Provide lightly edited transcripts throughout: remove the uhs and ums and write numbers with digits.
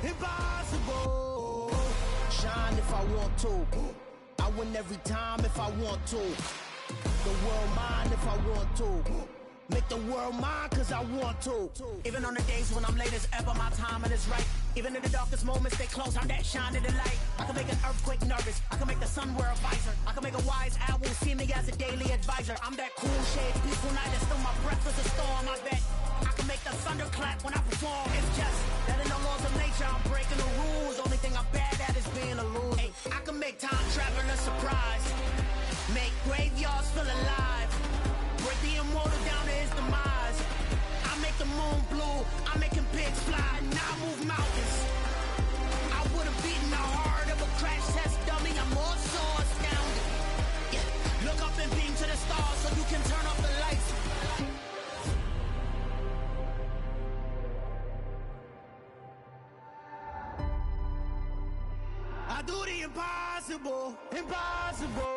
Impossible. Shine if I want to. I win every time if I want to. The world mine if I want to. Make the world mine cause I want to. Even on the days when I'm late as ever, my timing is right. Even in the darkest moments, stay close, I'm that shine of the light. I can make an earthquake nervous, I can make the sun wear a visor. I can make a wise owl see me as a daily advisor. I'm that cool shade, peaceful night, and still my breath is a storm, I bet. I can make the thunder clap when I perform. It's just that in the laws of nature, I'm breaking the rules. Only thing I'm bad at is being a loser. Hey, I can make time travel a surprise. Make graveyards feel alive. Break the immortal down to his demise. I make the moon blue. I'm making pigs fly. Now I move mountains. I would have beaten the heart of a crash test dummy. I'm more so astounded. Yeah. Look up and beam to the stars so you can turn off the lights. I do the impossible. Impossible.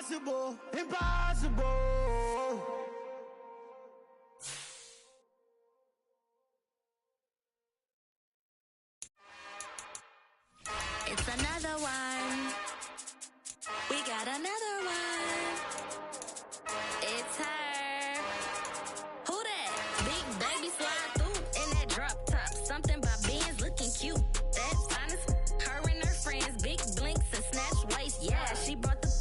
Impossible, impossible. It's another one. We got another one. It's her. Who that? Big baby slide through in that drop top. Something by Benz looking cute. That's honest. Her and her friends, big blinks and snatch waist. Yeah, she brought the.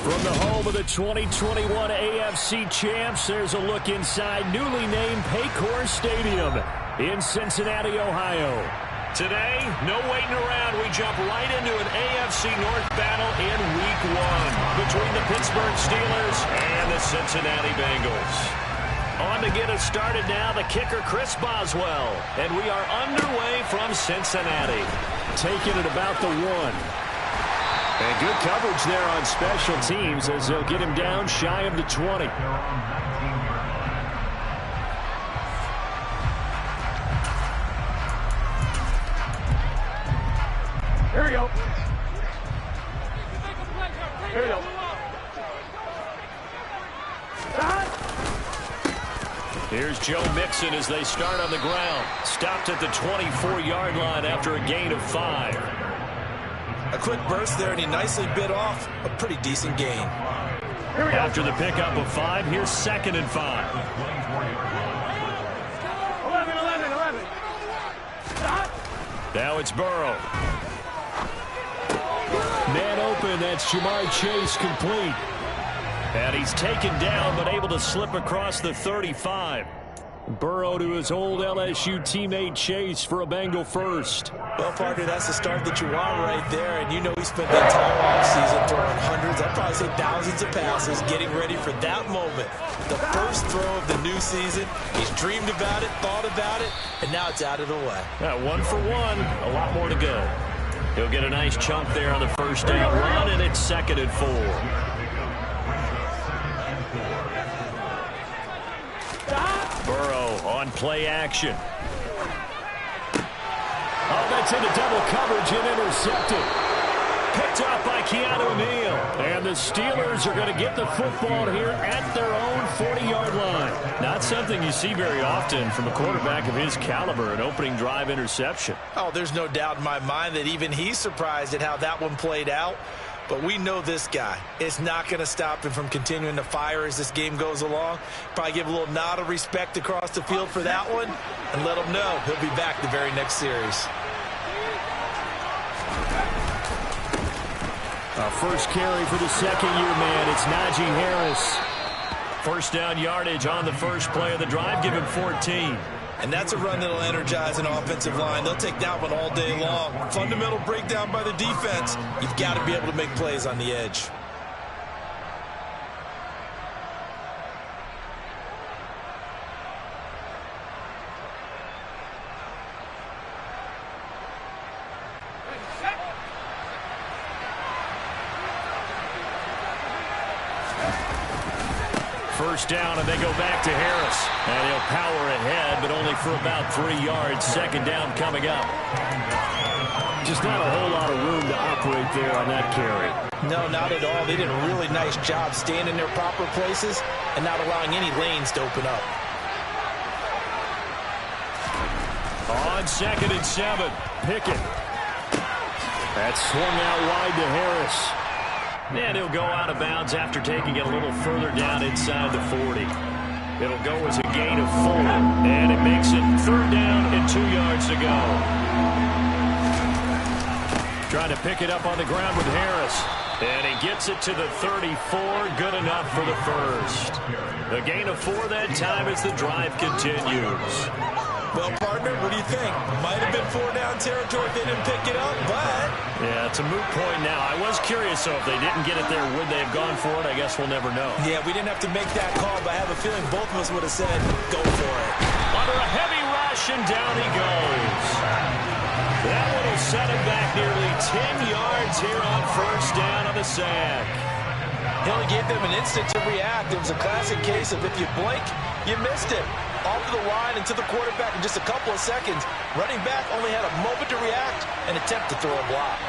From the home of the 2021 AFC champs, there's a look inside newly named Paycor Stadium in Cincinnati, Ohio. Today, no waiting around. We jump right into an AFC North battle in Week 1 between the Pittsburgh Steelers and the Cincinnati Bengals. On to get us started now, the kicker Chris Boswell. And we are underway from Cincinnati. Taking it about the 1. And good coverage there on special teams as they'll get him down shy of the 20. Here we go. Here we go. Here's Joe Mixon as they start on the ground. Stopped at the 24-yard line after a gain of 5. A quick burst there, and he nicely bit off a pretty decent gain. After the pickup of 5, here's 2nd and 5. 11. Now it's Burrow. Man open, that's Jamar Chase complete. And he's taken down, but able to slip across the 35. Burrow to his old LSU teammate Chase for a Bengal first. Well, partner, that's the start that you want right there. And you know he spent the entire offseason throwing hundreds, I'd probably say thousands of passes, getting ready for that moment. The first throw of the new season. He's dreamed about it, thought about it, and now it's out of the way. 1 for 1, a lot more to go. He'll get a nice chunk there on the first down run, and it's 2nd and 4. Burrow on play action. Oh, that's into double coverage and intercepted. Picked up by Keanu Neal. And the Steelers are going to get the football here at their own 40-yard line. Not something you see very often from a quarterback of his caliber, an opening drive interception. Oh, there's no doubt in my mind that even he's surprised at how that one played out. But we know this guy. It's not going to stop him from continuing to fire as this game goes along. Probably give a little nod of respect across the field for that one and let him know he'll be back the very next series. First carry for the second-year man. It's Najee Harris. First down yardage on the first play of the drive. Give him 14. And that's a run that'll energize an offensive line. They'll take that one all day long. Fundamental breakdown by the defense. You've got to be able to make plays on the edge. First down, and they go back to Harris. And he'll power ahead, but only for about 3 yards. Second down coming up. Just not a whole lot of room to operate there on that carry. No, not at all. They did a really nice job staying in their proper places and not allowing any lanes to open up. On 2nd and 7, Pickett. That's swung out wide to Harris. And he'll go out of bounds after taking it a little further down inside the 40. It'll go as a gain of 4, and it makes it 3rd down and 2 yards to go. Trying to pick it up on the ground with Harris. And he gets it to the 34. Good enough for the first. A gain of 4 that time as the drive continues. Well, partner, what do you think? Might have been 4-down territory if they didn't pick it up, but... Yeah, it's a moot point now. I was curious, so if they didn't get it there, would they have gone for it? I guess we'll never know. Yeah, we didn't have to make that call, but I have a feeling both of us would have said, go for it. Under a heavy rush, and down he goes. That one will set him back nearly 10 yards here on first down on the sack. He only gave them an instant to react. It was a classic case of if you blink, you missed it. Off the line and to the quarterback in just a couple of seconds. Running back only had a moment to react and attempt to throw a block.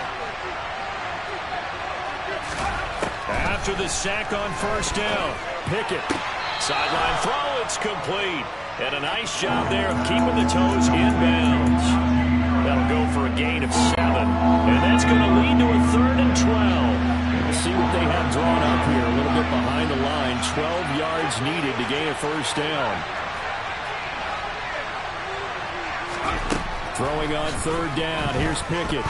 After the sack on first down, Pickett. Sideline throw, it's complete. And a nice job there of keeping the toes in bounds. That'll go for a gain of 7. And that's going to lead to a 3rd and 12. We'll see what they have drawn up here. A little bit behind the line. 12 yards needed to gain a first down. Throwing on 3rd down. Here's Pickett.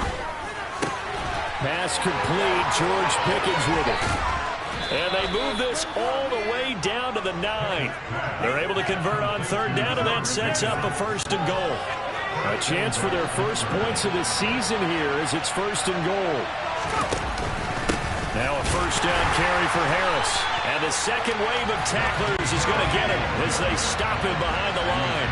Pass complete. George Pickens with it. And they move this all the way down to the 9. They're able to convert on 3rd down, and that sets up a 1st and goal. A chance for their first points of the season here as it's 1st and goal. Now a first down carry for Harris. And the second wave of tacklers is going to get him as they stop him behind the line.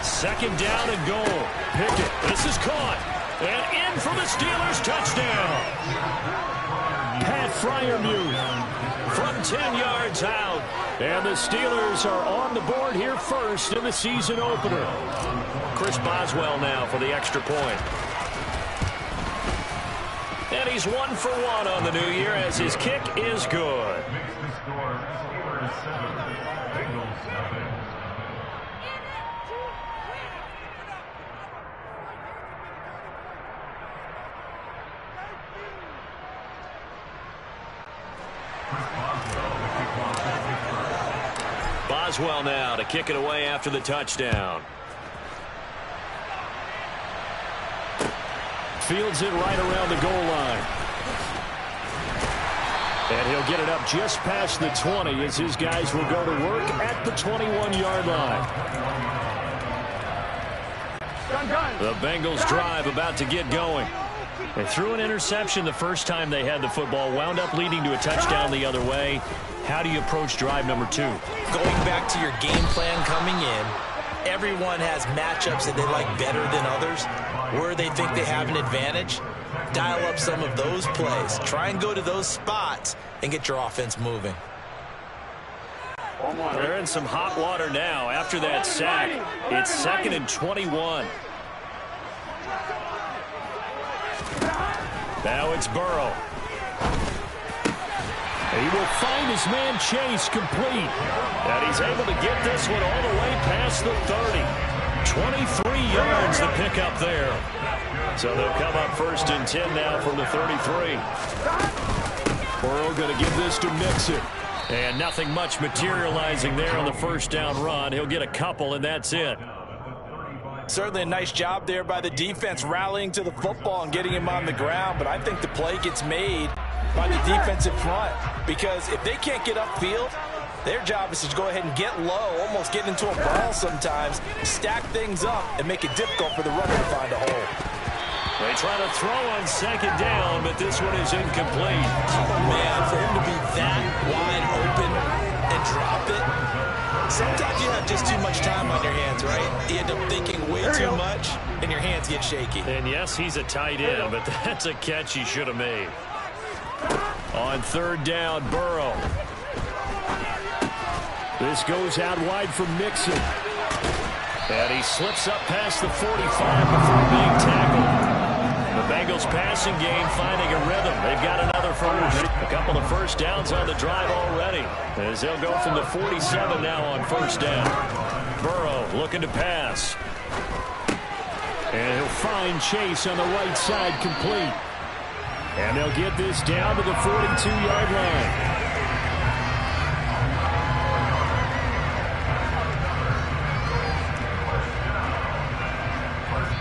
Second down and goal. Pickett. This is caught. And in for the Steelers touchdown. Pat Freiermuth from 10 yards out. And the Steelers are on the board here first in the season opener. Chris Boswell now for the extra point. And he's 1 for 1 on the new year as his kick is good. Boswell now to kick it away after the touchdown. Fields it right around the goal line. And he'll get it up just past the 20 as his guys will go to work at the 21-yard line. The Bengals drive about to get going. They threw an interception the first time they had the football, wound up leading to a touchdown the other way. How do you approach drive number 2? Going back to your game plan coming in, everyone has matchups that they like better than others. Where they think they have an advantage, dial up some of those plays. Try and go to those spots and get your offense moving. They're in some hot water now after that sack. It's 2nd and 21. Now it's Burrow. He will find his man Chase complete. And he's able to get this one all the way past the 30. 23 yards to pick up there. So they'll come up 1st and 10 now from the 33. Burrow going to give this to Mixon. And nothing much materializing there on the first down run. He'll get a couple, and that's it. Certainly a nice job there by the defense rallying to the football and getting him on the ground. But I think the play gets made by the defensive front. Because if they can't get upfield, their job is to go ahead and get low, almost get into a ball sometimes, stack things up, and make it difficult for the runner to find a hole. They try to throw on 2nd down, but this one is incomplete. Oh, man, for him to be that wide open and drop it. Sometimes you have got just too much time on your hands, right? You end up thinking way too much, and your hands get shaky. And yes, he's a tight end, but that's a catch he should have made. On third down, Burrow. This goes out wide for Mixon. And he slips up past the 45 before being tackled. The Bengals passing game finding a rhythm. They've got another first. A couple of first downs on the drive already, as they'll go from the 47 now on first down. Burrow looking to pass. And he'll find Chase on the right side complete. And they'll get this down to the 42-yard line.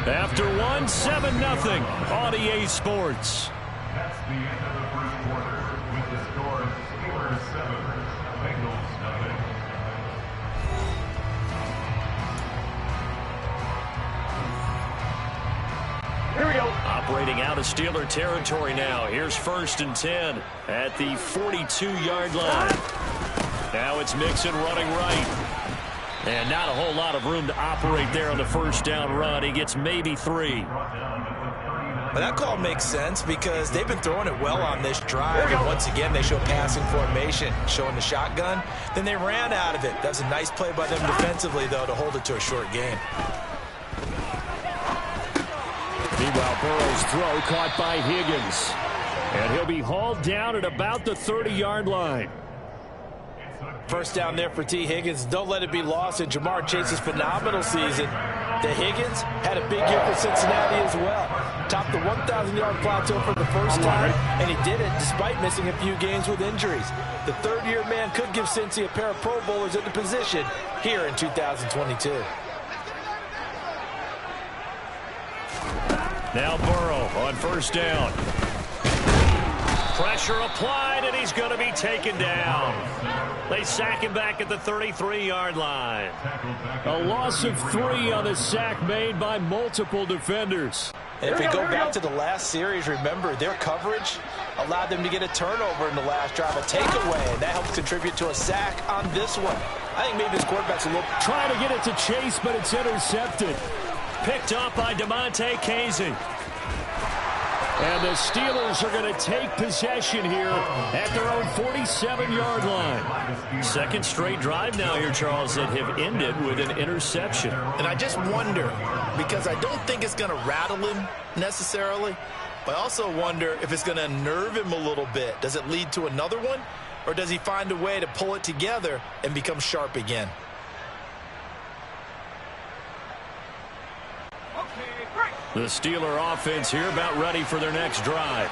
After 1, 7-0 on EA Sports. That's the end of the first quarter with the score Steelers 7, Bengals 0. Here we go. Operating out of Steeler territory now. Here's 1st and 10 at the 42-yard line. Now it's Mixon running right. And not a whole lot of room to operate there on the first down run. He gets maybe 3. But that call makes sense because they've been throwing it well on this drive. And once again, they show passing formation, showing the shotgun. Then they ran out of it. That's a nice play by them defensively, though, to hold it to a short game. Meanwhile, Burrow's throw caught by Higgins. And he'll be hauled down at about the 30-yard line. First down there for T. Higgins. Don't let it be lost in Jamar Chase's phenomenal season. The Higgins had a big year for Cincinnati as well. Topped the 1,000-yard plateau for the first time, and he did it despite missing a few games with injuries. The third-year man could give Cincy a pair of Pro Bowlers at the position here in 2022. Now Burrow on first down. Pressure applied, and he's going to be taken down. They sack him back at the 33-yard line. A loss of 3 on the sack made by multiple defenders. And if we go back to the last series, remember, their coverage allowed them to get a turnover in the last drive, a takeaway, and that helps contribute to a sack on this one. I think maybe this quarterback's a little... Trying to get it to Chase, but it's intercepted. Picked up by DeMonte Casey. And the Steelers are going to take possession here at their own 47-yard line. Second straight drive now here, Charles, that have ended with an interception. And I just wonder, because I don't think it's going to rattle him necessarily, but I also wonder if it's going to nerve him a little bit. Does it lead to another one, or does he find a way to pull it together and become sharp again? The Steeler offense here about ready for their next drive.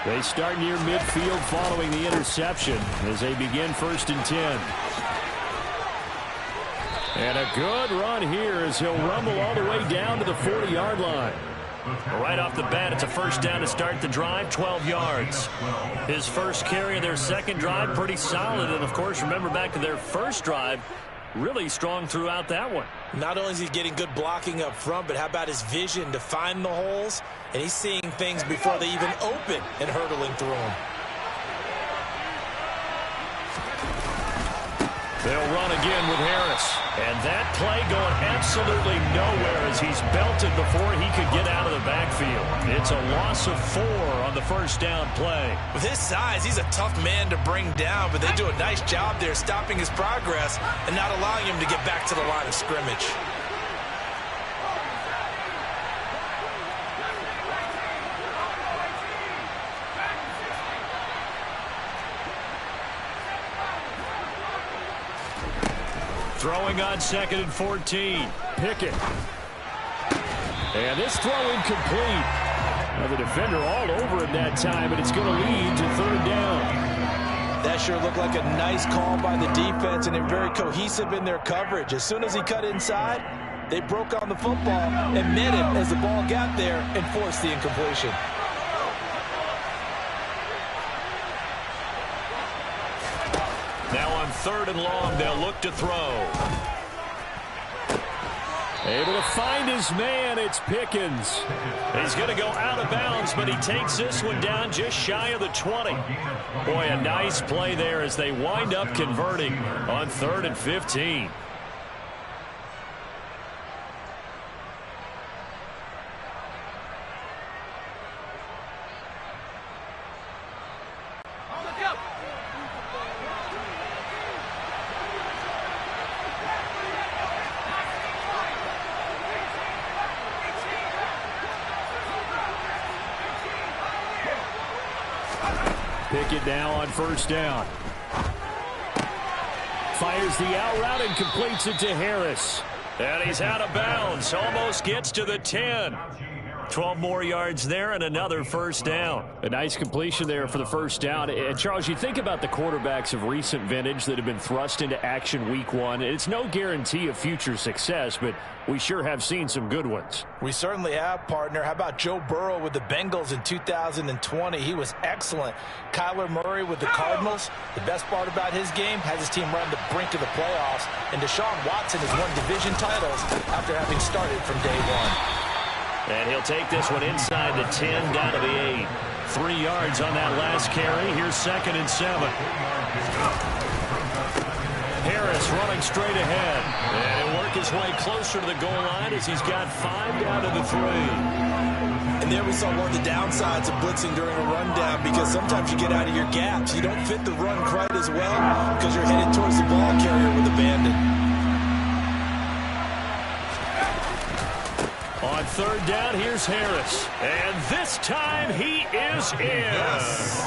They start near midfield following the interception as they begin 1st and 10. And a good run here as he'll rumble all the way down to the 40-yard line. Right off the bat, it's a first down to start the drive, 12 yards. His first carry of their second drive, pretty solid. And, of course, remember back to their first drive, really strong throughout that one. Not only is he getting good blocking up front, but how about his vision to find the holes? And he's seeing things before they even open and hurdling through them. They'll run again with Harris. And that play going absolutely nowhere as he's belted before he could get out of the backfield. It's a loss of 4 on the first down play. With his size, he's a tough man to bring down, but they do a nice job there stopping his progress and not allowing him to get back to the line of scrimmage. Throwing on 2nd and 14. Pickett. And this throw incomplete. Now the defender all over him that time, and it's going to lead to 3rd down. That sure looked like a nice call by the defense, and they're very cohesive in their coverage. As soon as he cut inside, they broke on the football and met him as the ball got there and forced the incompletion. Now on 3rd and long, they'll look to throw. Able to find his man, it's Pickens. He's going to go out of bounds, but he takes this one down just shy of the 20. Boy, a nice play there as they wind up converting on 3rd and 15. Pickett now on first down. Fires the out route and completes it to Harris. And he's out of bounds. Almost gets to the 10. 12 more yards there and another first down. A nice completion there for the first down. And Charles, you think about the quarterbacks of recent vintage that have been thrust into action week one. It's no guarantee of future success, but we sure have seen some good ones. We certainly have, partner. How about Joe Burrow with the Bengals in 2020? He was excellent. Kyler Murray with the Cardinals. The best part about his game has his team right on the brink of the playoffs. And Deshaun Watson has won division titles after having started from day one. And he'll take this one inside the 10, down to the 8. 3 yards on that last carry. Here's 2nd and 7. Harris running straight ahead. And he'll work his way closer to the goal line as he's got 5 down to the 3. And there we saw one of the downsides of blitzing during a rundown, because sometimes you get out of your gaps. You don't fit the run quite as well because you're headed towards the ball carrier with abandon. On 3rd down, here's Harris. And this time he is in. Yes.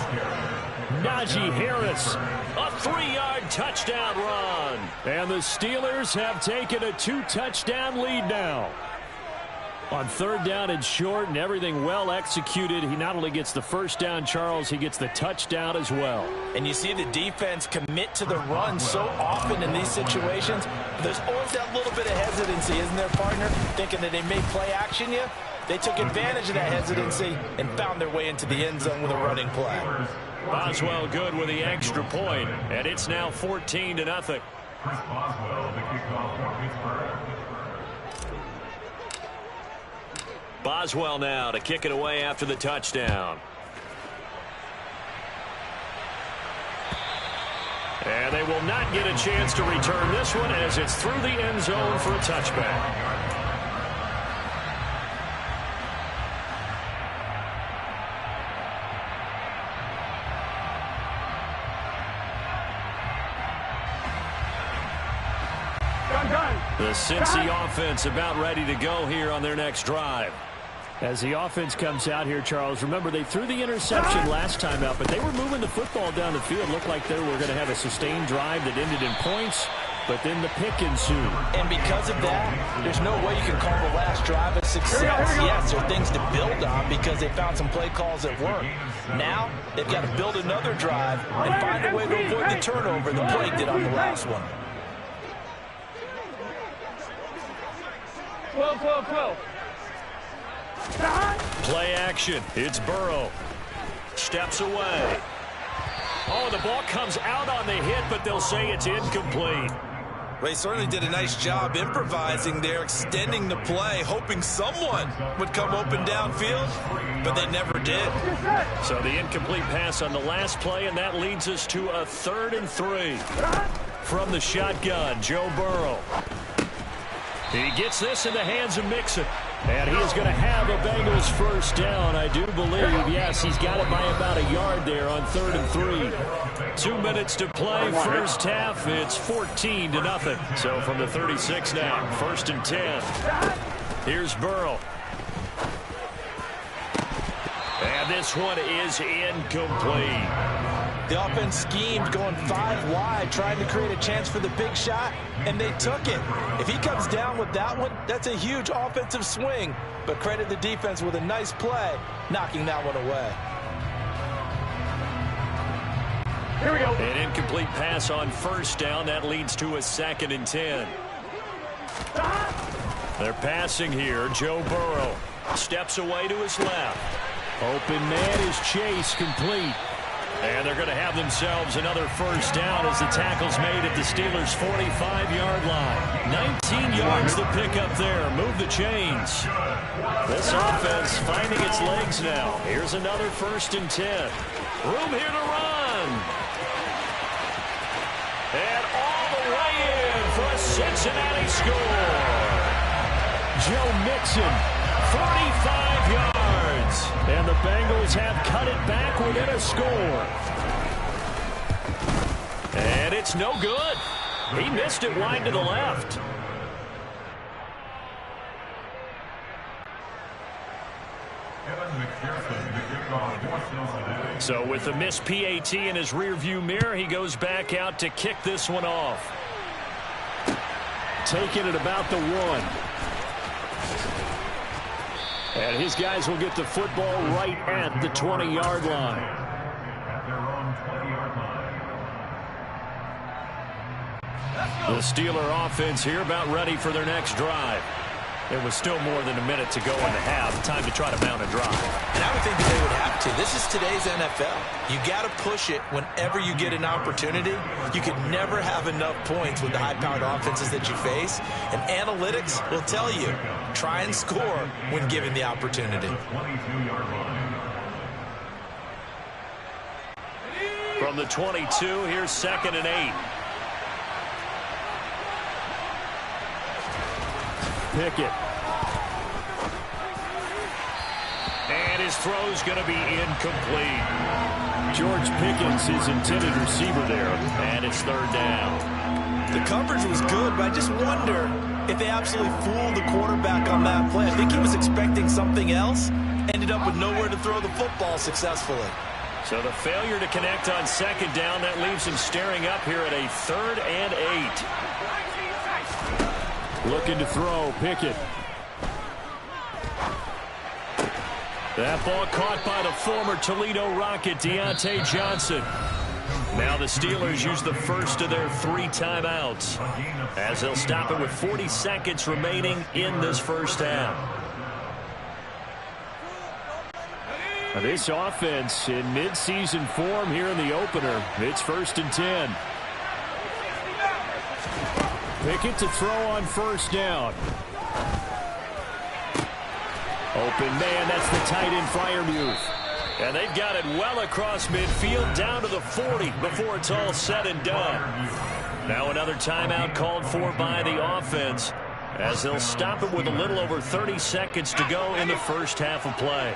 Najee Harris, a 3-yard touchdown run. And the Steelers have taken a 2-touchdown lead now. On 3rd down and short and everything well executed, he not only gets the first down, Charles, he gets the touchdown as well. And you see the defense commit to the run so often in these situations. There's always that little bit of hesitancy, isn't there, partner? Thinking that they may play action you. They took advantage of that hesitancy and found their way into the end zone with a running play. Boswell good with the extra point, and it's now 14-0. Chris Boswell, the kickoff for Pittsburgh. Boswell now to kick it away after the touchdown. And they will not get a chance to return this one as it's through the end zone for a touchback. The Cincy offense about ready to go here on their next drive. As the offense comes out here, Charles, remember they threw the interception last time out, but they were moving the football down the field. Looked like they were going to have a sustained drive that ended in points, but then the pick ensued. And because of that, there's no way you can call the last drive a success. Yes, there are things to build on because they found some play calls that work. Now, they've got to build another drive and find a way to avoid the turnover the play did on the last one. 12. Play action. It's Burrow. Steps away. Oh, the ball comes out on the hit, but they'll say it's incomplete. They certainly did a nice job improvising there, extending the play, hoping someone would come open downfield, but they never did. So the incomplete pass on the last play, and that leads us to a 3rd and 3. From the shotgun, Joe Burrow. He gets this in the hands of Mixon. And he is going to have a Bengals first down, I do believe. Yes, he's got it by about a yard there on 3rd and 3. 2 minutes to play, first half. It's 14-0. So from the 36 now, 1st and 10. Here's Burrow. And this one is incomplete. The offense schemed going 5 wide, trying to create a chance for the big shot, and they took it. If he comes down with that one, that's a huge offensive swing. But credit the defense with a nice play, knocking that one away. Here we go. An incomplete pass on first down. That leads to a 2nd and 10. They're passing here. Joe Burrow steps away to his left. Open man is Chase, complete. And they're going to have themselves another first down as the tackle's made at the Steelers' 45-yard line. 19 yards to pick up there. Move the chains. This offense finding its legs now. Here's another 1st and 10. Room here to run. And all the way in for a Cincinnati score. Joe Mixon, 45 yards. And the Bengals have cut it back within a score. And it's no good. He missed it wide to the left. And the So with the missed PAT in his rearview mirror, he goes back out to kick this one off. Taking it about the 1. And his guys will get the football right at the 20-yard line. At their own 20-yard line. The Steeler offense here about ready for their next drive. It was still more than a minute to go in the half. Time to try to mount a drive. And I would think that they would have to. This is today's NFL. You got to push it whenever you get an opportunity. You could never have enough points with the high-powered offenses that you face. And analytics will tell you, try and score when given the opportunity. 22-yard line. From the 22, here's 2nd and 8. Pickett. And his throw's going to be incomplete. George Pickens, his intended receiver there, and it's 3rd down. The coverage was good, but I just wonder if they absolutely fooled the quarterback on that play. I think he was expecting something else, ended up with nowhere to throw the football successfully. So the failure to connect on 2nd down, that leaves him staring up here at a 3rd and 8. Looking to throw, Pickett. That ball caught by the former Toledo Rocket, Deontay Johnson. Now the Steelers use the first of their 3 timeouts, as they'll stop it with 40 seconds remaining in this first half. Now this offense in midseason form here in the opener. It's 1st and 10. Pickett to throw on 1st down. Open man, that's the tight end Freiermuth. And they've got it well across midfield down to the 40 before it's all said and done. Now another timeout called for by the offense, as they'll stop it with a little over 30 seconds to go in the first half of play.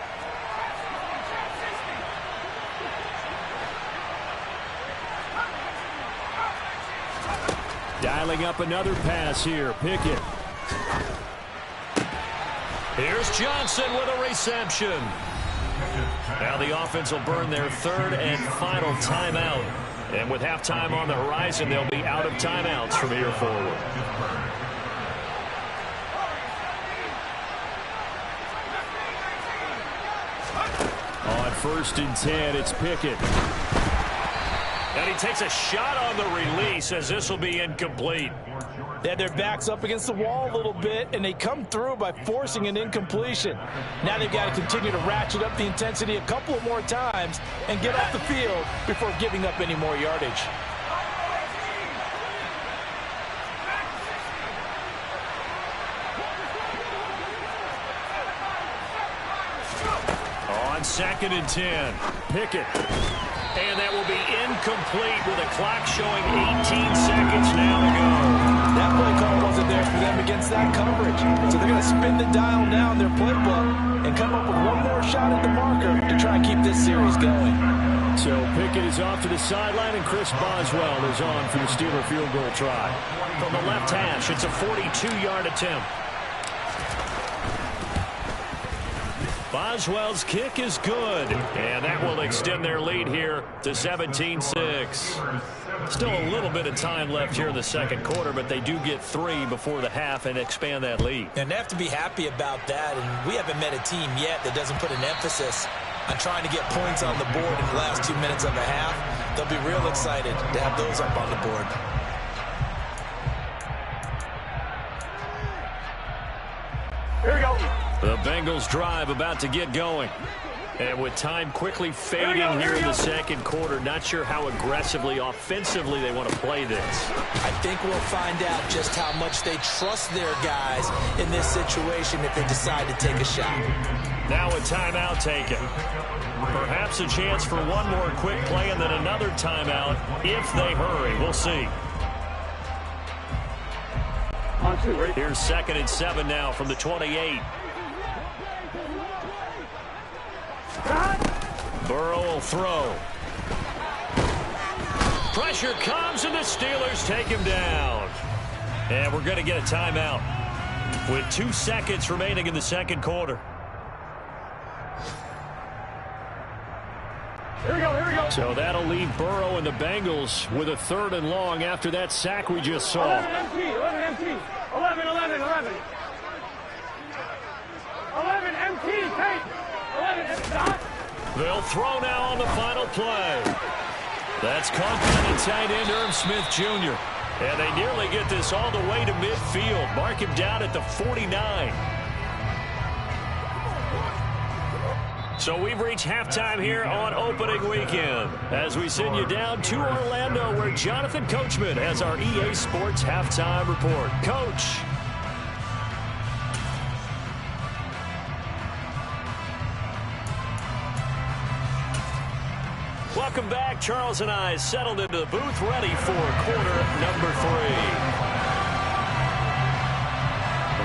Dialing up another pass here. Pickett. Here's Johnson with a reception. Now the offense will burn their 3rd and final timeout. And with halftime on the horizon, they'll be out of timeouts from here forward. On 1st and 10, it's Pickett. And he takes a shot on the release, as this will be incomplete. They had their backs up against the wall a little bit, and they come through by forcing an incompletion. Now they've got to continue to ratchet up the intensity a couple of more times and get off the field before giving up any more yardage. On 2nd and 10, Pickett. And that will be incomplete with a clock showing 18 seconds now to go. That play call wasn't there for them against that coverage. So they're going to spin the dial now in their playbook and come up with one more shot at the marker to try and keep this series going. So Pickett is off to the sideline, and Chris Boswell is on for the Steeler field goal try. From the left hash, it's a 42-yard attempt. Boswell's kick is good, and that will extend their lead here to 17-6. Still a little bit of time left here in the second quarter, but they do get 3 before the half and expand that lead. And they have to be happy about that, and we haven't met a team yet that doesn't put an emphasis on trying to get points on the board in the last 2 minutes of a half. They'll be real excited to have those up on the board. Here we go. The Bengals drive about to get going. And with time quickly fading here in the second quarter, not sure how aggressively, offensively they want to play this. I think we'll find out just how much they trust their guys in this situation if they decide to take a shot. Now a timeout taken. Perhaps a chance for one more quick play and then another timeout if they hurry. We'll see. Here's 2nd and 7 now from the 28. Burrow will throw. Pressure comes, and the Steelers take him down. And we're going to get a timeout with 2 seconds remaining in the second quarter. So that'll leave Burrow and the Bengals with a 3rd and long after that sack we just saw. 11 empty, 11 empty, 11, 11, 11. 11 empty, take. 11 empty. They'll throw now on the final play. That's caught by the tight end, Irv Smith Jr. And they nearly get this all the way to midfield. Mark him down at the 49. So we've reached halftime here on opening weekend as we send you down to Orlando where Jonathan Coachman has our EA Sports halftime report. Coach. Welcome back. Charles and I settled into the booth ready for quarter number 3.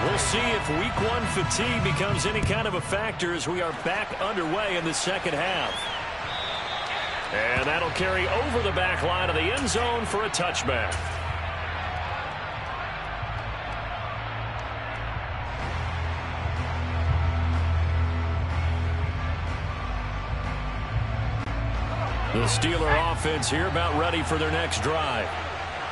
We'll see if week 1 fatigue becomes any kind of a factor as we are back underway in the second half. And that'll carry over the back line of the end zone for a touchback. The Steeler offense here about ready for their next drive.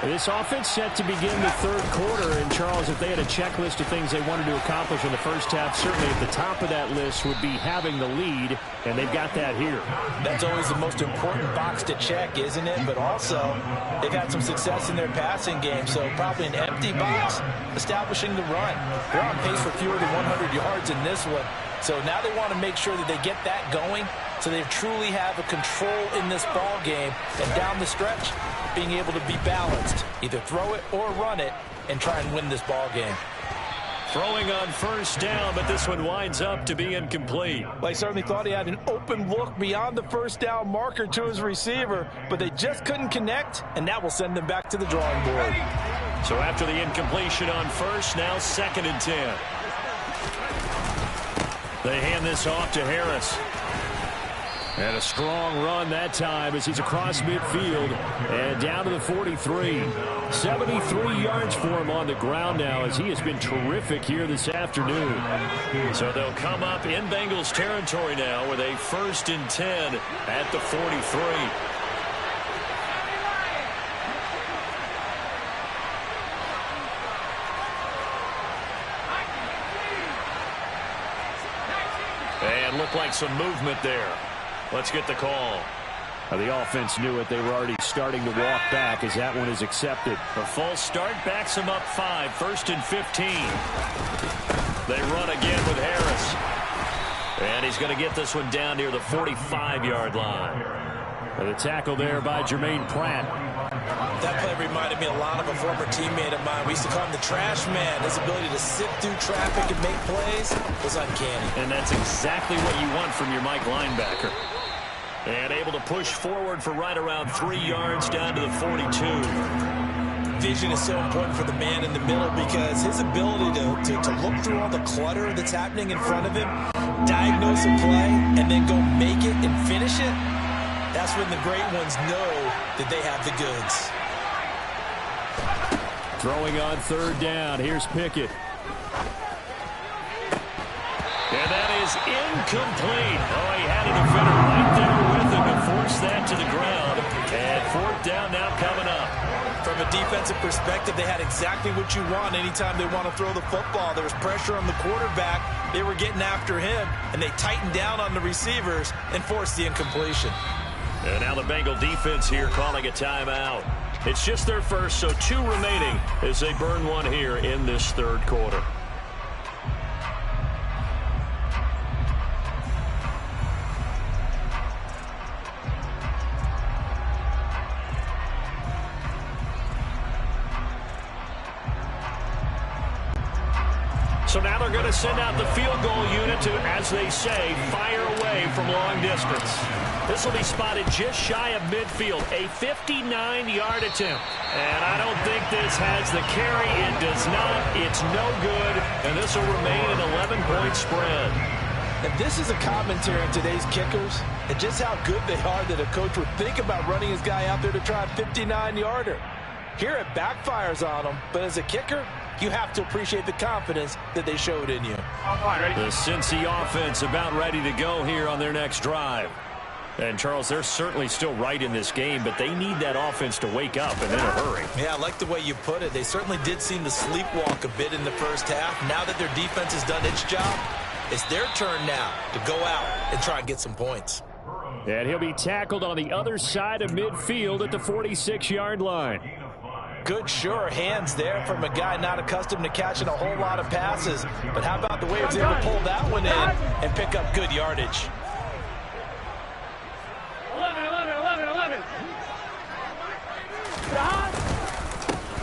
This offense set to begin the 3rd quarter. And, Charles, if they had a checklist of things they wanted to accomplish in the first half, certainly at the top of that list would be having the lead, and they've got that here. That's always the most important box to check, isn't it? But also, they've had some success in their passing game, so probably an empty box, establishing the run. They're on pace for fewer than 100 yards in this one. So now they want to make sure that they get that going so they truly have a control in this ball game. And down the stretch, being able to be balanced. Either throw it or run it and try and win this ball game. Throwing on first down, but this one winds up to be incomplete. Well, he certainly thought he had an open look beyond the first down marker to his receiver, but they just couldn't connect, and that will send them back to the drawing board. So after the incompletion on first, now 2nd and 10. They hand this off to Harris. And a strong run that time as he's across midfield and down to the 43. 73 yards for him on the ground now as he has been terrific here this afternoon. So they'll come up in Bengals territory now with a 1st and 10 at the 43. And looked like some movement there. Let's get the call. The offense knew it. They were already starting to walk back as that one is accepted. A false start backs them up 5. 1st and 15. They run again with Harris. And he's going to get this one down near the 45-yard line. And the tackle there by Jermaine Pratt. That play reminded me a lot of a former teammate of mine. We used to call him the trash man. His ability to sift through traffic and make plays was uncanny. And that's exactly what you want from your Mike linebacker. And able to push forward for right around 3 yards down to the 42. Vision is so important for the man in the middle because his ability to look through all the clutter that's happening in front of him, diagnose a play, and then go make it and finish it, that's when the great ones know that they have the goods. Throwing on 3rd down. Here's Pickett. And that is incomplete. Oh, he had a defender right there with him to force that to the ground. And 4th down now coming up. From a defensive perspective, they had exactly what you want anytime they want to throw the football. There was pressure on the quarterback. They were getting after him, and they tightened down on the receivers and forced the incompletion. And now the Bengal defense here calling a timeout. It's just their first, so 2 remaining as they burn one here in this 3rd quarter. So now they're going to send out the field goal unit to, as they say, fire away from long distance. This will be spotted just shy of midfield, a 59-yard attempt. And I don't think this has the carry. It does not. It's no good. And this will remain an 11-point spread. And this is a commentary on today's kickers and just how good they are that a coach would think about running his guy out there to try a 59-yarder. Here it backfires on him, but as a kicker, you have to appreciate the confidence that they showed in you. The Cincy offense about ready to go here on their next drive. And, Charles, they're certainly still right in this game, but they need that offense to wake up and in a hurry. Yeah, I like the way you put it. They certainly did seem to sleepwalk a bit in the first half. Now that their defense has done its job, it's their turn now to go out and try and get some points. And he'll be tackled on the other side of midfield at the 46-yard line. Good, sure hands there from a guy not accustomed to catching a whole lot of passes. But how about the way he was able to pull that one in and pick up good yardage? 11.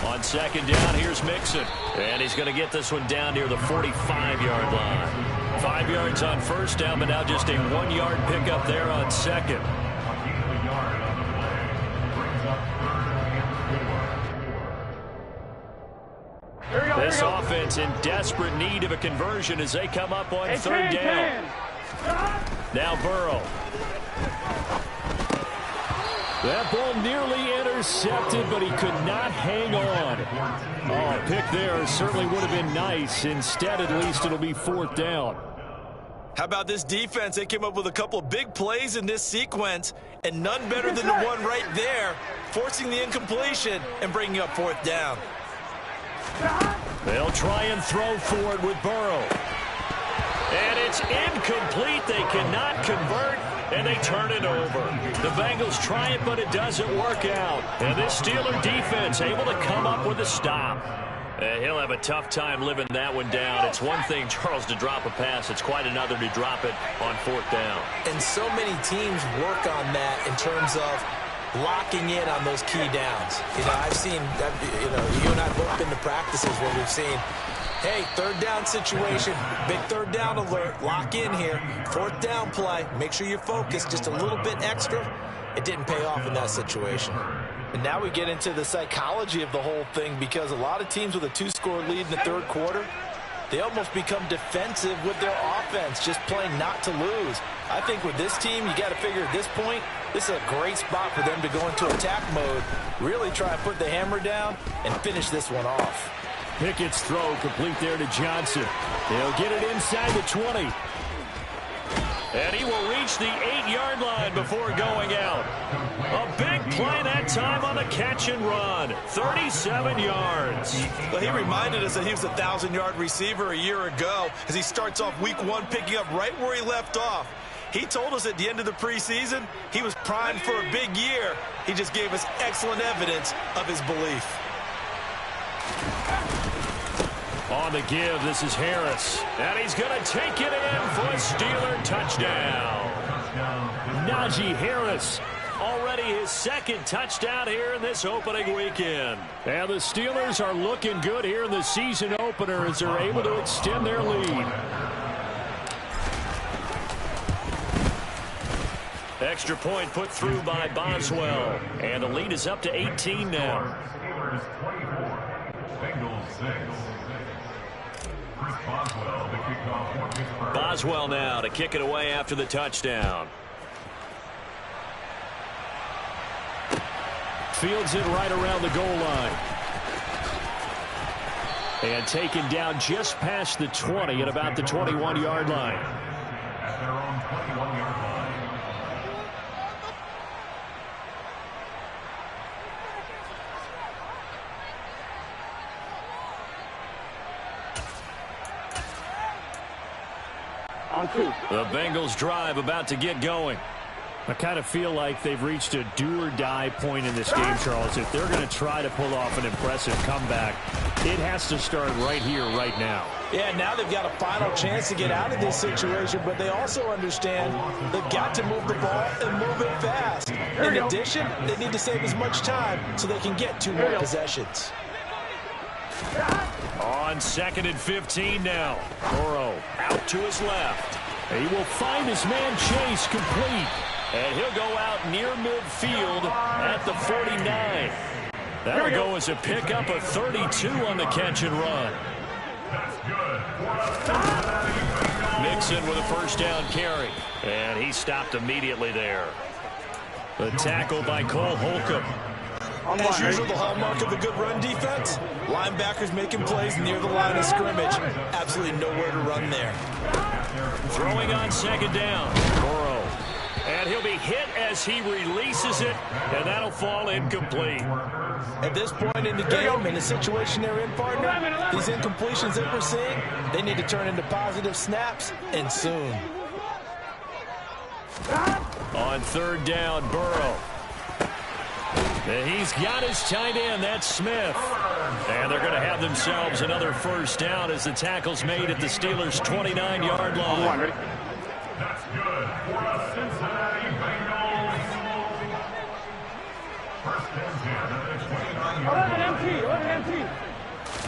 On second down, here's Mixon. And he's going to get this one down near the 45-yard line. 5 yards on first down, but now just a 1-yard pickup there on second. This offense in desperate need of a conversion as they come up on third down. Now Burrow. That ball nearly intercepted, but he could not hang on. Oh, a pick there certainly would have been nice. Instead, at least, it'll be fourth down. How about this defense? They came up with a couple of big plays in this sequence, and none better than the one right there, forcing the incompletion and bringing up fourth down. They'll try and throw for it with Burrow. And it's incomplete. They cannot convert, and they turn it over. The Bengals try it, but it doesn't work out. And this Steeler defense able to come up with a stop. He'll have a tough time living that one down. It's one thing, Charles, to drop a pass. It's quite another to drop it on fourth down. And so many teams work on that in terms of locking in on those key downs. You know, I've seen, you and I have both been to practices where we've seen, hey, third down situation, big third down alert, lock in here, fourth down play, make sure you're focused just a little bit extra. It didn't pay off in that situation. And now we get into the psychology of the whole thing, because a lot of teams with a 2-score lead in the third quarter, they almost become defensive with their offense, just playing not to lose. I think with this team, you got to figure at this point, this is a great spot for them to go into attack mode, really try and put the hammer down and finish this one off. Pickett's throw complete there to Johnson. He'll get it inside the 20. And he will reach the 8-yard line before going out. A big play that time on the catch and run. 37 yards. Well, he reminded us that he was a 1,000-yard receiver a year ago as he starts off week 1 picking up right where he left off. He told us at the end of the preseason he was primed for a big year. He just gave us excellent evidence of his belief. On the give, this is Harris. And he's going to take it in for a Steeler touchdown. Najee Harris, already his second touchdown here in this opening weekend. And the Steelers are looking good here in the season opener as they're able to extend their lead. Extra point put through by Boswell. And the lead is up to 18 now. Steelers 24, Bengals 6. Boswell now to kick it away after the touchdown. Fields it right around the goal line. And taken down just past the 20 at about the 21-yard line. At their own 21-yard line. The Bengals drive about to get going. I kind of feel like they've reached a do-or-die point in this game, Charles. If they're going to try to pull off an impressive comeback, it has to start right here, right now. Yeah, now they've got a final chance to get out of this situation, but they also understand they've got to move the ball and move it fast. In addition, they need to save as much time so they can get 2 more possessions. On 2nd and 15 now. Burrow out to his left. He will find his man Chase complete. And he'll go out near midfield at the 49. That'll go as a pickup of 32 on the catch and run. Mixon with a first down carry. And he stopped immediately there. The tackle by Cole Holcomb. As usual, the hallmark of a good run defense, linebackers making plays near the line of scrimmage. Absolutely nowhere to run there. Throwing on second down. Burrow. And And he'll be hit as he releases it, and that'll fall incomplete. At this point in the game, in the situation they're in, partner, these incompletions that we're seeing, they need to turn into positive snaps, and soon. On third down, Burrow. And he's got his tight end. That's Smith. And they're going to have themselves another first down as the tackle's made at the Steelers' 29-yard line. That's good for the Cincinnati Bengals. First and 10 at the 29-yard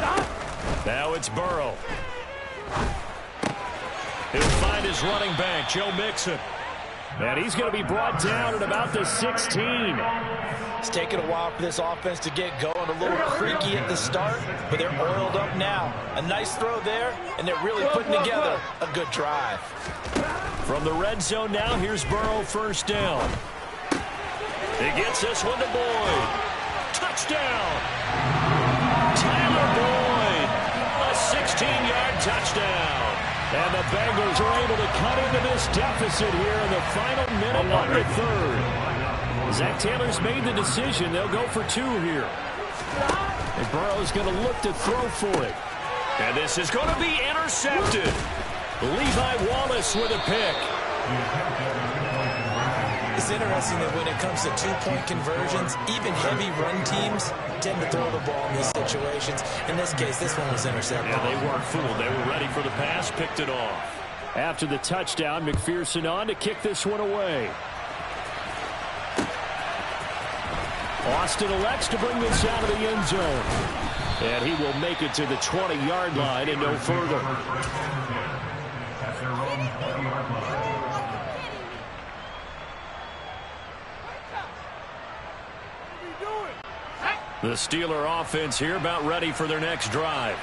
line. Now it's Burrow. He'll find his running back, Joe Mixon. And he's going to be brought down at about the 16. It's taken a while for this offense to get going. A little creaky at the start, but they're oiled up now. A nice throw there, and they're really putting together a good drive. From the red zone now, here's Burrow first down. He gets this one to Boyd. Touchdown! Tyler Boyd, a 16-yard touchdown. And the Bengals are able to cut into this deficit here in the final minute of the third. Zach Taylor's made the decision. They'll go for two here. And Burrow's going to look to throw for it. And this is going to be intercepted. Levi Wallace with a pick. It's interesting that when it comes to two-point conversions, even heavy run teams tend to throw the ball in these situations. In this case, this one was intercepted. Yeah, they weren't fooled. They were ready for the pass, picked it off. After the touchdown, McPherson on to kick this one away. Austin elects to bring this out of the end zone. And he will make it to the 20-yard line and no further. The Steeler offense here about ready for their next drive.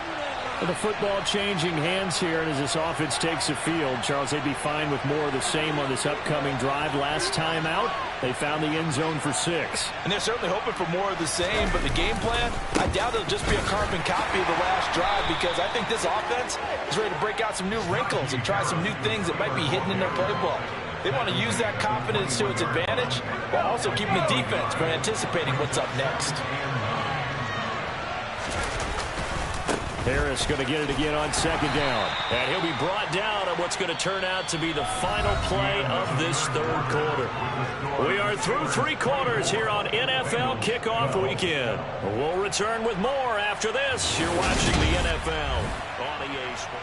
With the football changing hands here, and as this offense takes the field, Charles, they'd be fine with more of the same on this upcoming drive. Last time out, they found the end zone for 6. And they're certainly hoping for more of the same, but the game plan, I doubt it'll just be a carbon copy of the last drive, because I think this offense is ready to break out some new wrinkles and try some new things that might be hidden in their playbook. They want to use that confidence to its advantage while also keeping the defense from anticipating what's up next. Harris going to get it again on second down. And he'll be brought down on what's going to turn out to be the final play of this third quarter. We are through 3 quarters here on NFL Kickoff Weekend. We'll return with more after this. You're watching the NFL on EA Sports.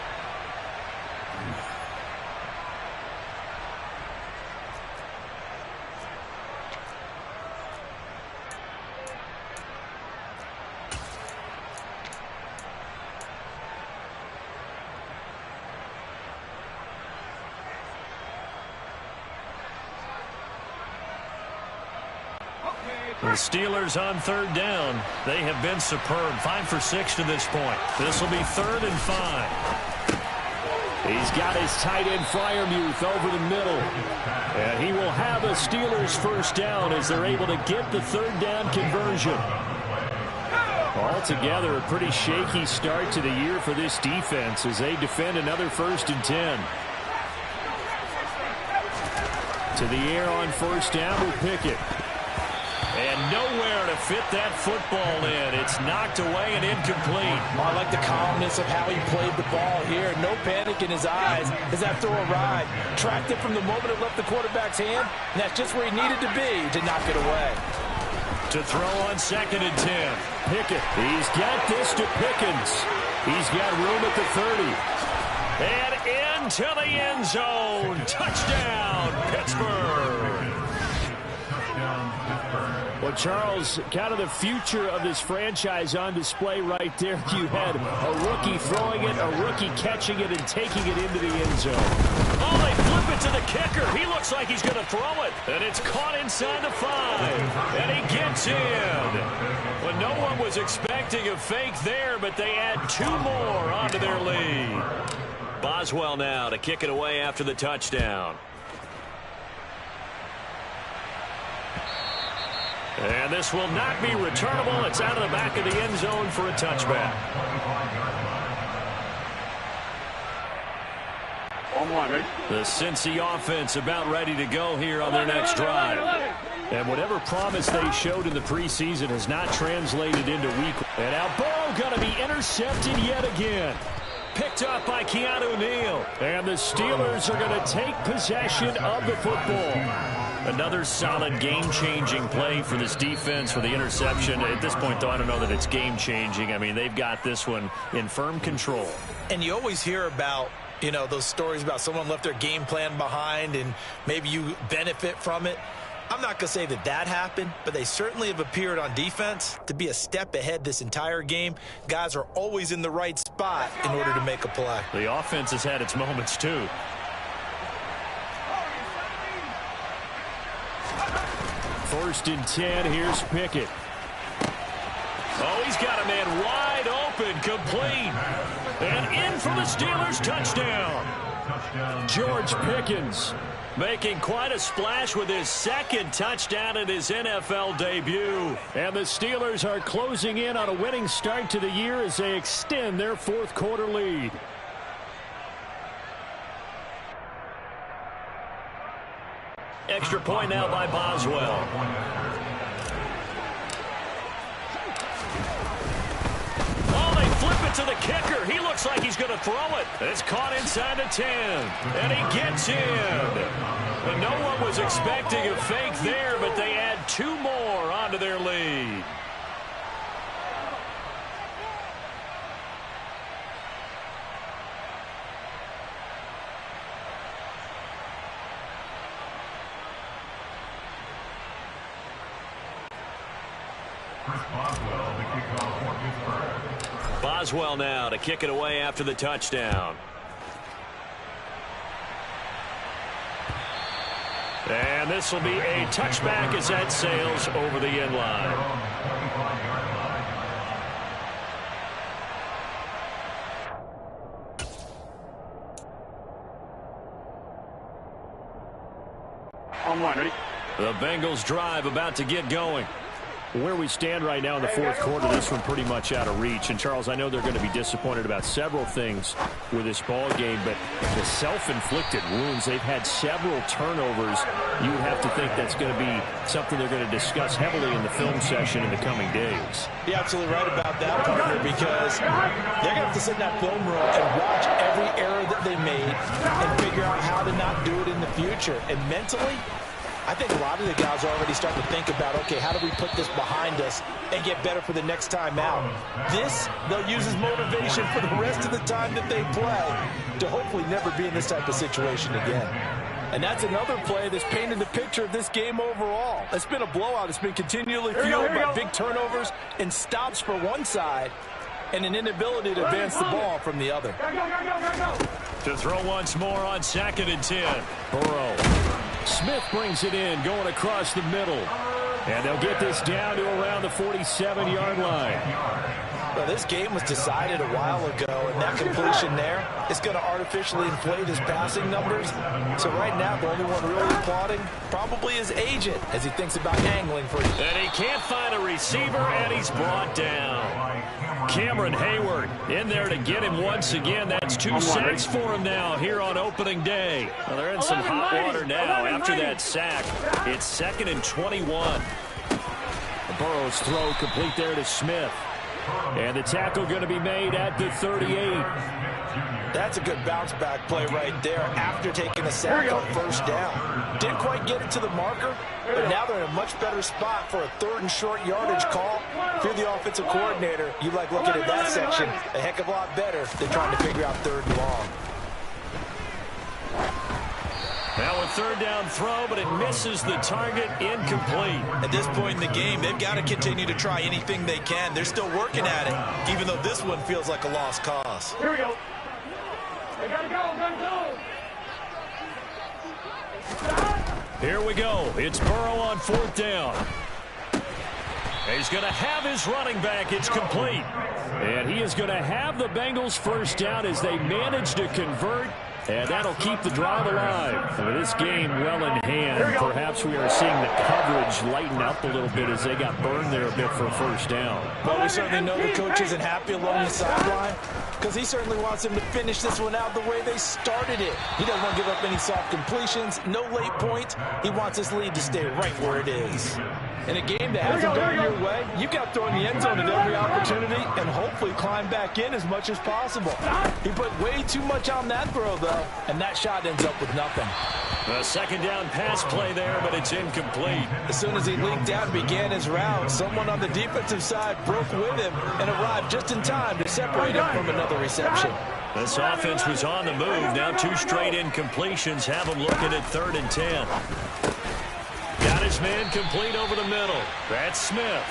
The Steelers on third down. They have been superb. 5 for 6 to this point. This will be 3rd and 5. He's got his tight end Freiermuth over the middle. And he will have a Steelers first down as they're able to get the third down conversion. Altogether, a pretty shaky start to the year for this defense as they defend another 1st and 10. To the air on first down with Pickett. And nowhere to fit that football in. It's knocked away and incomplete. I like the calmness of how he played the ball here. No panic in his eyes as that throw arrived. Tracked it from the moment it left the quarterback's hand, and that's just where he needed to be to knock it away. To throw on 2nd and 10. Pickett. He's got this to Pickens. He's got room at the 30. And into the end zone. Touchdown, Pittsburgh. Well, Charles, kind of the future of this franchise on display right there. You had a rookie throwing it, a rookie catching it, and taking it into the end zone. Oh, they flip it to the kicker. He looks like he's going to throw it. And it's caught inside the 5. And he gets in. Well, no one was expecting a fake there, but they add 2 more onto their lead. Boswell now to kick it away after the touchdown. And this will not be returnable. It's out of the back of the end zone for a touchback. The Cincy offense about ready to go here on their next drive. And whatever promise they showed in the preseason has not translated into week. And now Burrow going to be intercepted yet again. Picked up by Keanu Neal. And the Steelers are going to take possession of the football. Another solid game-changing play for this defense for the interception. At this point, though, I don't know that it's game-changing. I mean, they've got this one in firm control. And you always hear about, you know, those stories about someone left their game plan behind and maybe you benefit from it. I'm not going to say that that happened, but they certainly have appeared on defense to be a step ahead this entire game. Guys are always in the right spot in order to make a play. The offense has had its moments, too. First and 10, here's Pickett. Oh, he's got a man wide open, complete. And in for the Steelers, touchdown. George Pickens making quite a splash with his second touchdown in his NFL debut. And the Steelers are closing in on a winning start to the year as they extend their fourth quarter lead. Extra point now by Boswell. Oh, they flip it to the kicker. He looks like he's going to throw it. It's caught inside the 10. And he gets in. And no one was expecting a fake there, but they add two more onto their lead. Boswell now to kick it away after the touchdown. And this will be a touchback as that sails over the end line. The Bengals drive about to get going. Where we stand right now in the fourth quarter, this one pretty much out of reach. And, Charles, I know they're going to be disappointed about several things with this ball game, but the self-inflicted wounds, they've had several turnovers. You would have to think that's going to be something they're going to discuss heavily in the film session in the coming days. You're absolutely right about that, partner, because they're going to have to sit in that film room and watch every error that they made and figure out how to not do it in the future. And mentally, I think a lot of the guys are already starting to think about, okay, how do we put this behind us and get better for the next time out? This, they'll use as motivation for the rest of the time that they play to hopefully never be in this type of situation again. And that's another play that's painted the picture of this game overall. It's been a blowout. It's been continually fueled by big turnovers and stops for one side and an inability to advance the ball from the other. To throw once more on 2nd and 10. Burrow. Smith brings it in, going across the middle. And they'll get this down to around the 47-yard line. Well, this game was decided a while ago, and that completion there is going to artificially inflate his passing numbers. So right now, the only one really applauding probably his agent as he thinks about angling for it. And he can't find a receiver, and he's brought down. Cameron Hayward in there to get him once again. That's 2 sacks for him now here on opening day. Well, they're in some hot water now after that sack. It's 2nd and 21. Burrow's throw complete there to Smith. And the tackle going to be made at the 38. That's a good bounce-back play right there after taking a sack on first down. Didn't quite get it to the marker, but now they're in a much better spot for a 3rd and short yardage call. If you're the offensive coordinator, you like looking at that section a heck of a lot better than trying to figure out 3rd and long. Now a 3rd down throw, but it misses the target, incomplete. At this point in the game, they've got to continue to try anything they can. They're still working at it, even though this one feels like a lost cause. Here we go. They gotta go, Here we go. It's Burrow on 4th down. He's going to have his running back. It's complete. And he is going to have the Bengals first down as they manage to convert. And that'll keep the drive alive. With this game well in hand, perhaps we are seeing the coverage lighten up a little bit as they got burned there a bit for a first down. Well, we certainly know the coach isn't happy along the sideline because he certainly wants them to finish this one out the way they started it. He doesn't want to give up any soft completions, no late points. He wants his lead to stay right where it is. In a game that hasn't gone your way, you've got to throw in the end zone at every opportunity and hopefully climb back in as much as possible. He put way too much on that throw, though, and that shot ends up with nothing. A second down pass play there, but it's incomplete. As soon as he leaked out and began his route, someone on the defensive side broke with him and arrived just in time to separate him from another reception. This offense was on the move. Now 2 straight incompletions have them looking at 3rd and 10. Got his man complete over the middle. That's Smith.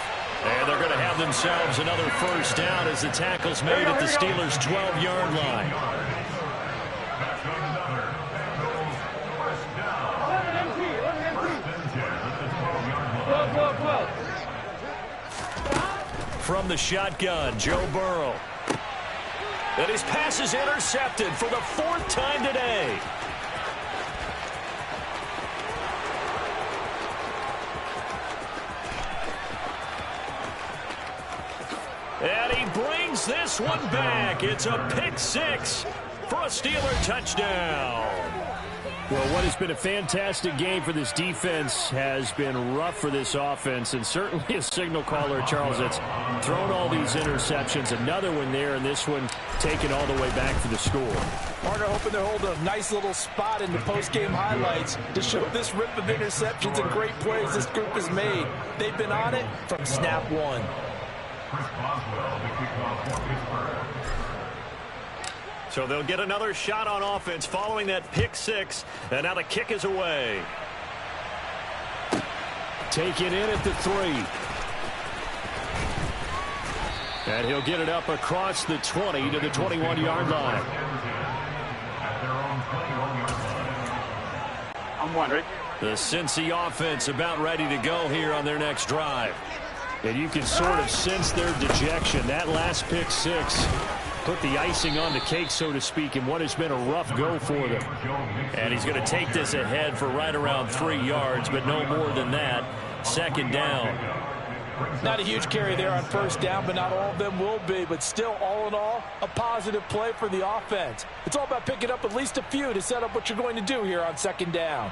And they're going to have themselves another first down as the tackle's made at the Steelers' 12-yard line. From the shotgun, Joe Burrow. And his pass is intercepted for the 4th time today. And he brings this one back. It's a pick 6 for a Steeler touchdown. Well, what has been a fantastic game for this defense has been rough for this offense, and certainly a signal caller, Charles, that's thrown all these interceptions. Another one there, and this one taken all the way back for the score. Partner hoping to hold a nice little spot in the post-game highlights to show this rip of interceptions and great plays this group has made. They've been on it from snap one. So they'll get another shot on offense following that pick 6, and now the kick is away. Taken in at the 3. And he'll get it up across the 20 to the 21-yard line. I'm wondering. The Cincy offense about ready to go here on their next drive. And you can sort of sense their dejection. That last pick 6 put the icing on the cake, so to speak, in what has been a rough go for them. And he's going to take this ahead for right around 3 yards, but no more than that. 2nd down. Not a huge carry there on 1st down, but not all of them will be. But still, all in all, a positive play for the offense. It's all about picking up at least a few to set up what you're going to do here on 2nd down.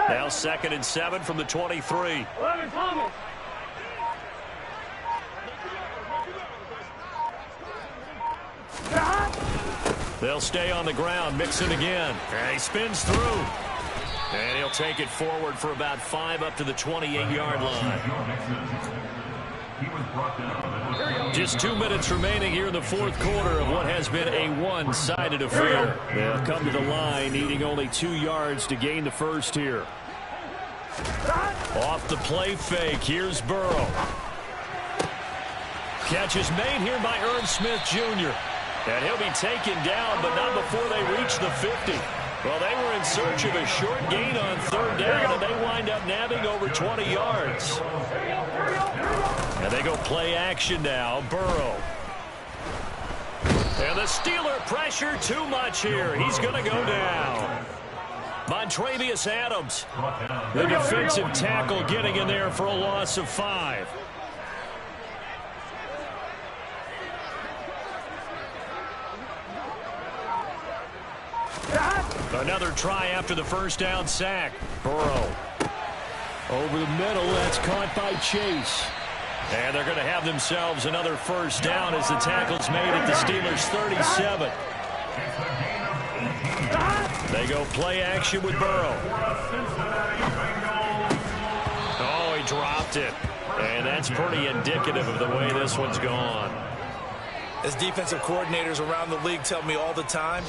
Now 2nd and 7 from the 23. They'll stay on the ground, Mixon again. And he spins through. And he'll take it forward for about 5 up to the 28-yard line. Just 2 minutes remaining here in the 4th quarter of what has been a one-sided affair. They'll come to the line, needing only 2 yards to gain the first here. Off the play fake, here's Burrow. Catch is made here by Ernst Smith Jr. And he'll be taken down, but not before they reach the 50. Well, they were in search of a short gain on 3rd down, and they wind up nabbing over 20 yards. And they go play action now. Burrow. And the Steeler pressure too much here. He's going to go down. Montravius Adams, the defensive tackle, getting in there for a loss of 5. Another try after the 1st down sack. Burrow. Over the middle, that's caught by Chase. And they're going to have themselves another 1st down as the tackle's made at the Steelers' 37. They go play action with Burrow. Oh, he dropped it. And that's pretty indicative of the way this one's gone. As defensive coordinators around the league tell me all the time,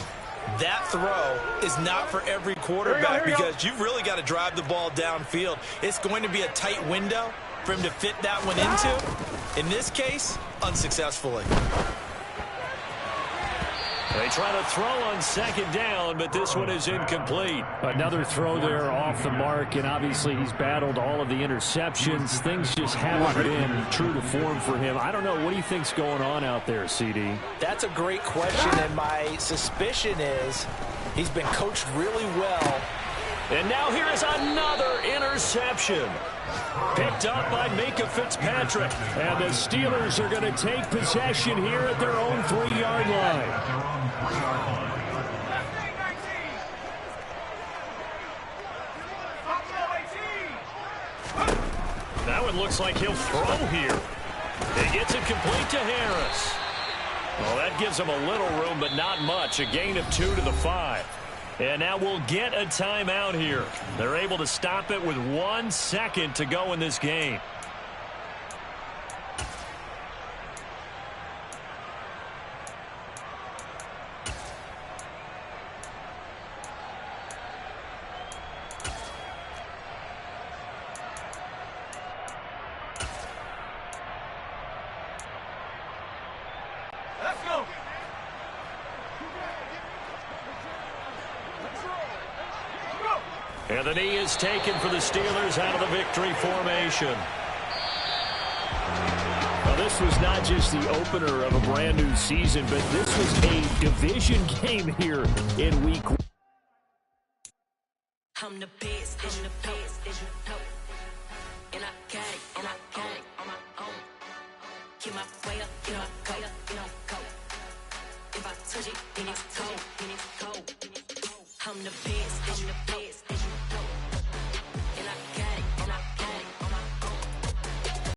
that throw is not for every quarterback because you've really got to drive the ball downfield. It's going to be a tight window for him to fit that one into. In this case, unsuccessfully. They try to throw on second down, but this one is incomplete. Another throw there off the mark, and obviously he's battled all of the interceptions. Things just haven't been true to form for him. I don't know. What do you think's going on out there, CD? That's a great question, and my suspicion is he's been coached really well. And now here is another interception. Picked up by Minka Fitzpatrick. And the Steelers are going to take possession here at their own 3-yard line. That one looks like he'll throw here. He gets it complete to Harris. Well, that gives him a little room, but not much. A gain of 2 to the 5. And now we'll get a timeout here. They're able to stop it with 1 second to go in this game. Let's go. And the knee is taken for the Steelers out of the victory formation. Well, this was not just the opener of a brand new season, but this was a division game here in week 1. I'm the best, and the best, as you know. And I got it, and I got it on my own. Get my way up, get my go, go. If I touch it, then it's cold, then it's cold. I'm the best, and the